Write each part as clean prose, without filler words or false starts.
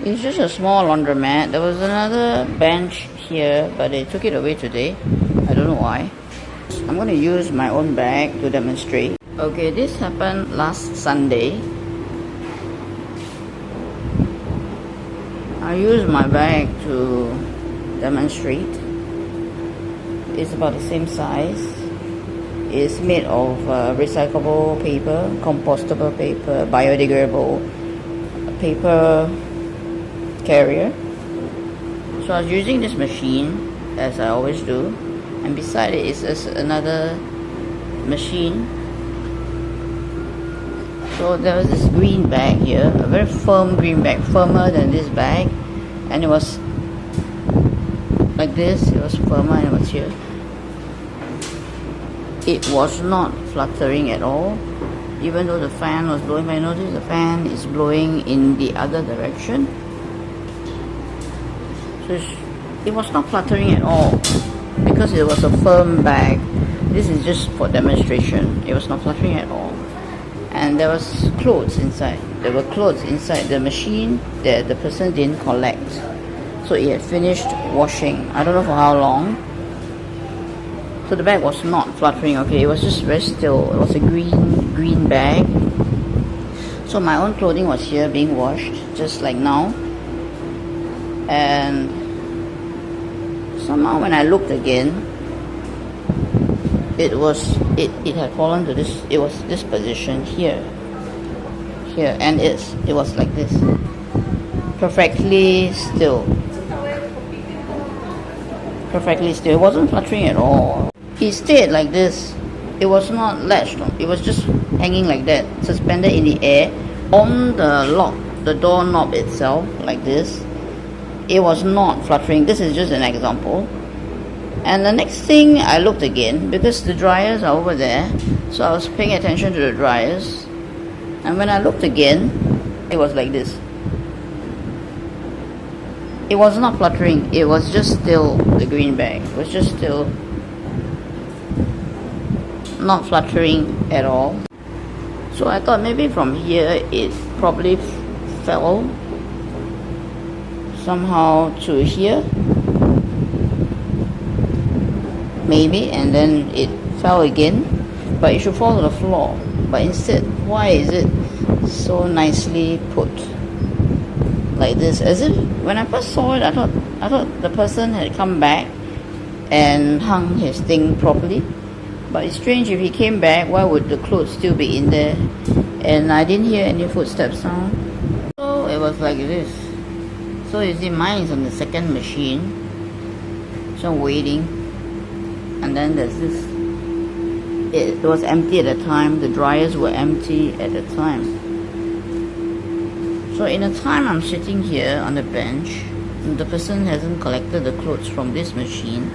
It's just a small laundromat. There was another bench here, but they took it away today. I don't know why. I'm going to use my own bag to demonstrate. Okay, this happened last Sunday. I used my bag to demonstrate. It's about the same size. It's made of recyclable paper, compostable paper, biodegradable paper carrier. So I was using this machine as I always do, and beside it is another machine. So there was this green bag here, a very firm green bag, firmer than this bag, and it was like this. It was firmer and it was here. It was not fluttering at all, even though the fan was blowing. But notice the fan is blowing in the other direction. So it was not fluttering at all because it was a firm bag. This is just for demonstration. It was not fluttering at all. And there was clothes inside. There were clothes inside the machine that the person didn't collect. So it had finished washing. I don't know for how long. So the bag was not fluttering, okay, it was just very still. It was a green bag. So my own clothing was here being washed, just like now. And somehow when I looked again, it had fallen to this, it was this position here, and it was like this, perfectly still. It wasn't fluttering at all. It stayed like this. It was not latched on. It was just hanging like that, suspended in the air on the lock, the door knob itself, like this. It was not fluttering. This is just an example. And the next thing, I looked again because the dryers are over there. So I was paying attention to the dryers. And when I looked again, it was like this. It was not fluttering. It was just still the green bag. It was just still not fluttering at all. So I thought maybe from here it probably fell somehow to here, maybe, and then it fell again, but it should fall to the floor. But instead, why is it so nicely put like this? As if when I first saw it, I thought the person had come back and hung his thing properly. But it's strange, if he came back, why would the clothes still be in there? And I didn't hear any footsteps sound. So it was like this. So you see, mine is on the second machine. So I'm waiting. And then there's this. It was empty at the time. The dryers were empty at the time. So in the time I'm sitting here on the bench, the person hasn't collected the clothes from this machine.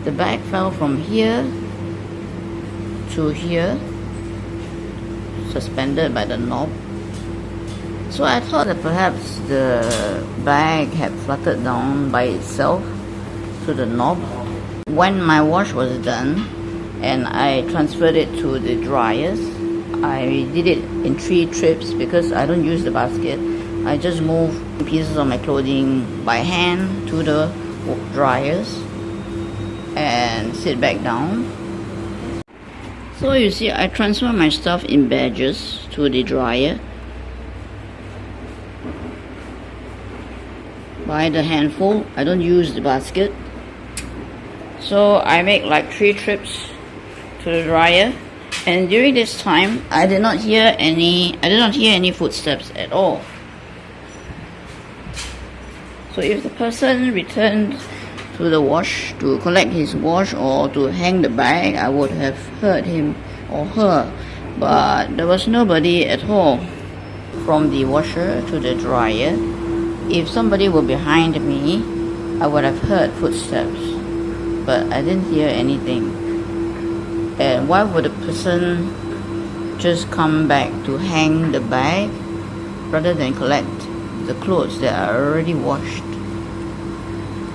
The bag fell from here to here, suspended by the knob. So I thought that perhaps the bag had fluttered down by itself to the knob. When my wash was done and I transferred it to the dryers, I did it in 3 trips because I don't use the basket. I just move pieces of my clothing by hand to the dryers and sit back down. So you see, I transfer my stuff in badges to the dryer by the handful. I don't use the basket. So I make like 3 trips to the dryer, and during this time I did not hear any footsteps at all. So if the person returned to the wash to collect his wash or to hang the bag, I would have heard him or her, but there was nobody at all. From the washer to the dryer, if somebody were behind me, I would have heard footsteps, but I didn't hear anything. And why would a person just come back to hang the bag rather than collect the clothes that are already washed?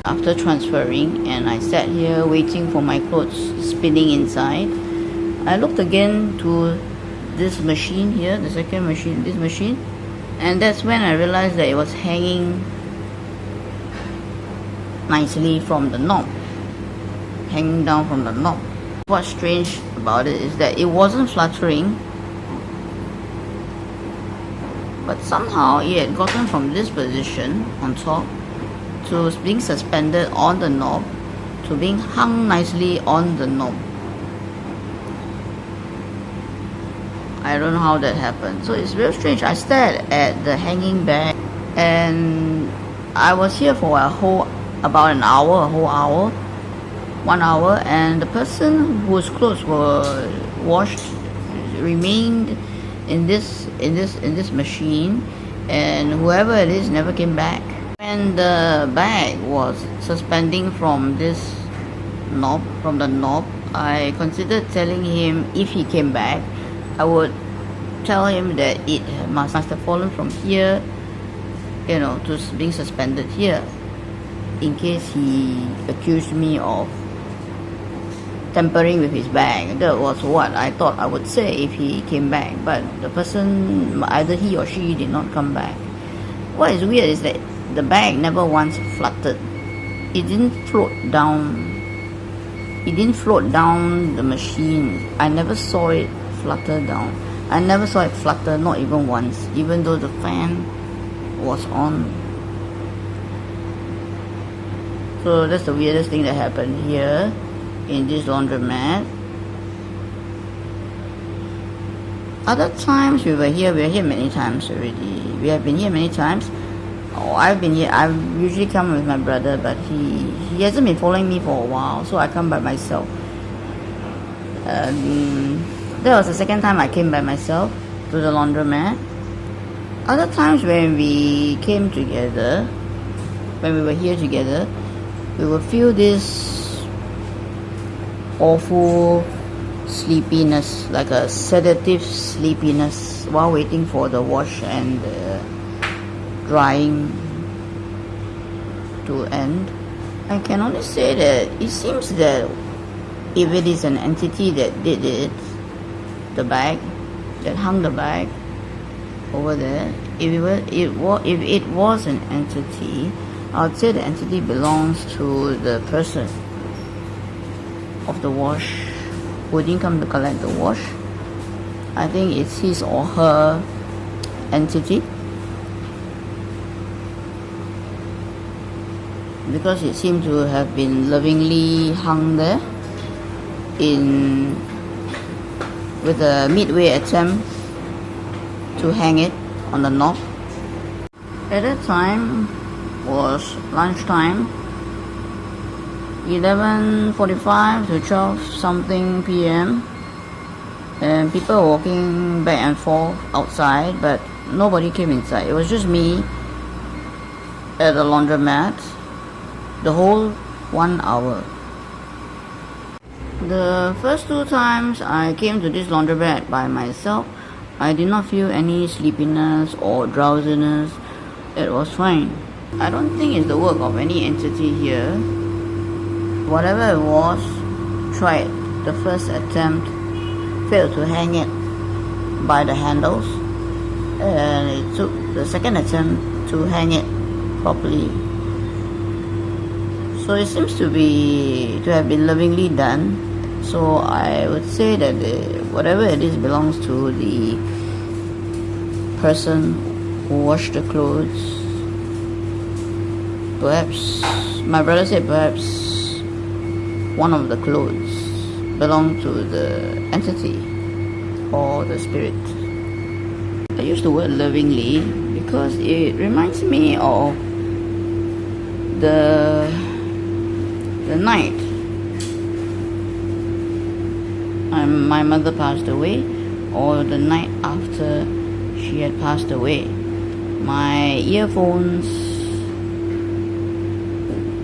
After transferring, and I sat here waiting for my clothes spinning inside, I looked again to this machine here, the second machine, this machine, And that's when I realized that it was hanging nicely from the knob, hanging down from the knob. What's strange about it is that it wasn't fluttering, but somehow it had gotten from this position on top to being suspended on the knob to being hung nicely on the knob. I don't know how that happened. So it's very strange. I stared at the hanging bag, and I was here for about an hour, a whole hour, 1 hour, and the person whose clothes were washed remained in this machine, and whoever it is never came back. When the bag was suspending from the knob, I considered telling him if he came back, I would tell him that it must have fallen from here, to being suspended here, in case he accused me of tampering with his bag. That was what I thought I would say if he came back, but the person, either he or she, did not come back. What is weird is that the bag never once fluttered. It didn't float down. It didn't float down the machine. I never saw it flutter down. I never saw it flutter, not even once, even though the fan was on. So that's the weirdest thing that happened here in this laundromat. Other times we were here many times already. We have been here many times. I've been here. I usually come with my brother, but he hasn't been following me for a while, so I come by myself. That was the second time I came by myself to the laundromat. Other times when we came together, when we were here together, we would feel this awful sleepiness, like a sedative sleepiness while waiting for the wash and drying to end. I can only say that it seems that if it is an entity that did it, the bag, that hung the bag over there, if it was an entity, I would say the entity belongs to the person of the wash who didn't come to collect the wash. I think it's his or her entity, because it seemed to have been lovingly hung there with a midway attempt to hang it on the knob. At that time was lunchtime, 11:45 to 12 something p.m. and people were walking back and forth outside, but nobody came inside. It was just me at the laundromat the whole 1 hour. The first 2 times I came to this laundromat by myself, I did not feel any sleepiness or drowsiness. It was fine. I don't think it's the work of any entity here. Whatever it was, tried the first attempt, failed to hang it by the handles, and it took the second attempt to hang it properly. So it seems to have been lovingly done. So I would say that whatever it is belongs to the person who washed the clothes. Perhaps, my brother said perhaps one of the clothes belonged to the entity or the spirit. I use the word lovingly because it reminds me of the night my mother passed away, or the night after she had passed away. My earphones,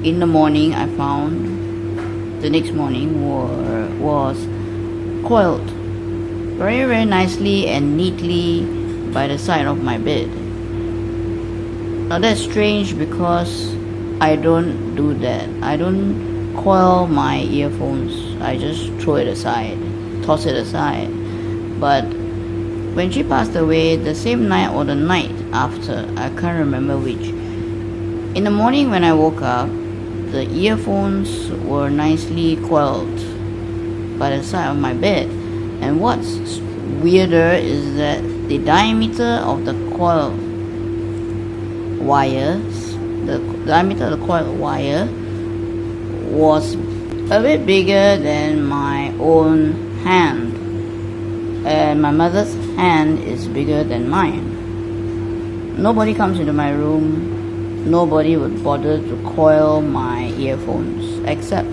in the morning, I found the next morning was coiled very, very nicely and neatly by the side of my bed. Now that's strange because I don't do that. I don't coil my earphones. I just throw it aside, toss it aside. But when she passed away, the same night or the night after. I can't remember which. In the morning when I woke up, the earphones were nicely coiled by the side of my bed. And what's weirder is that the diameter of the coil wires, the diameter of the coil wire was a bit bigger than my own hand, and my mother's hand is bigger than mine. Nobody comes into my room, nobody would bother to coil my earphones except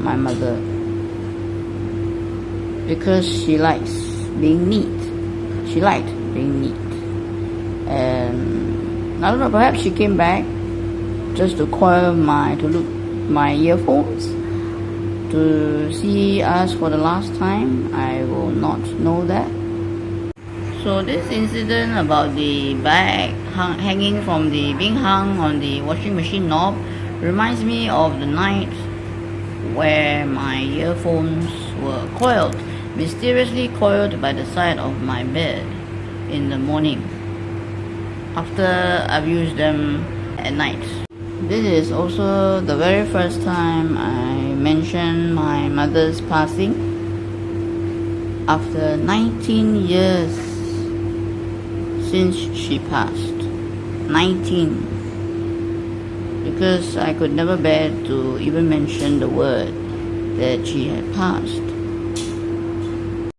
my mother, because she likes being neat. She liked being neat. And I don't know, perhaps she came back just to coil my earphones to see us for the last time. I will not know that. So this incident about the bag being hung on the washing machine knob reminds me of the night where my earphones were mysteriously coiled by the side of my bed in the morning after I've used them at night. This is also the very first time I mention my mother's passing after 19 years since she passed. 19. Because I could never bear to even mention the word that she had passed.